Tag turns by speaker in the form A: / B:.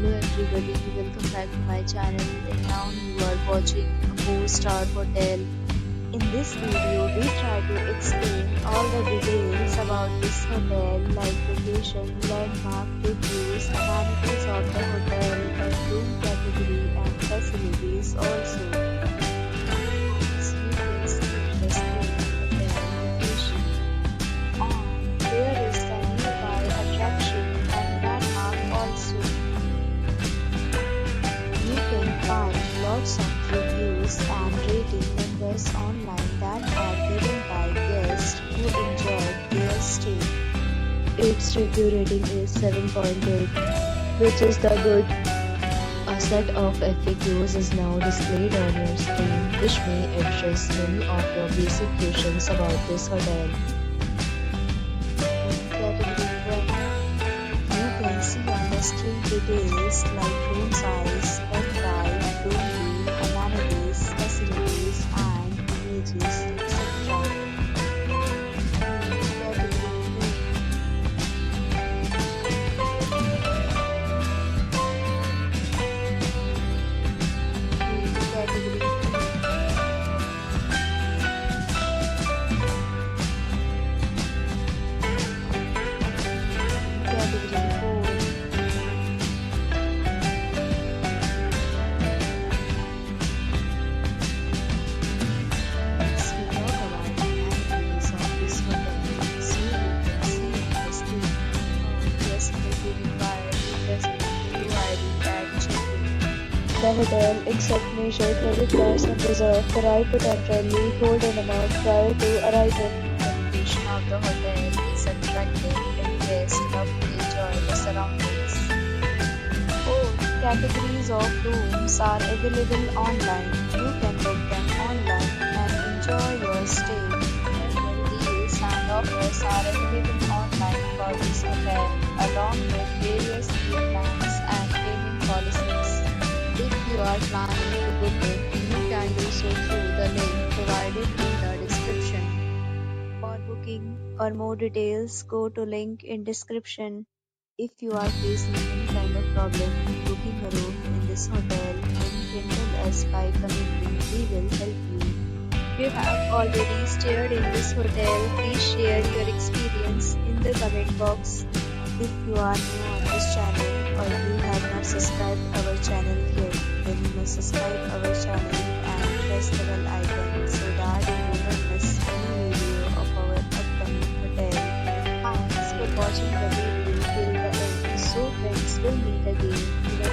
A: Hello everybody, welcome back to my channel, and now you are watching a 4-star hotel. In this video, we try to explain all the details about this hotel like location, landmark, reviews, amenities of the hotel, and room category and facilities also. As you can see in the screen, hotel location. There is the nearby attraction and landmark also. You can find lots of reviews and rating numbers online that are given by guests who enjoyed their stay. Its review rating is 7.8, which is the good. A set of FAQs is now displayed on your screen, which may address many of your basic questions about this hotel. Category 1. You can see on the screen details like room size, bed type, room view, amenities, facilities, and images, etc. Category 2. Category 2. Category 4. Next, we talk about the amenities of this hotel. So you can see in the screen. Guests will be required to present UID at check-in. The hotel accepts major credit cards and reserves the right to temporarily hold an amount prior to arrival. The location of the hotel is attractive and guests love to enjoy the surroundings. 4. Categories of rooms are available online. You can book them online and enjoy your stay. Several deals and offers are available online for this hotel, along with various meal plans and payment policies. If you are planning to book it, you can do so through the link provided in the description. For booking or more details, go to link in description. If you are facing any kind of problem in booking a room in this hotel, then you can tell us by commenting. We will help you. If you have already stayed in this hotel, please share your experience in the comment box. If you are new on this channel or you have not subscribed our channel yet, then you must subscribe our channel and press the bell icon so that you will not miss any video of our upcoming hotel. Thanks for watching the video till the end. So friends, will meet again in a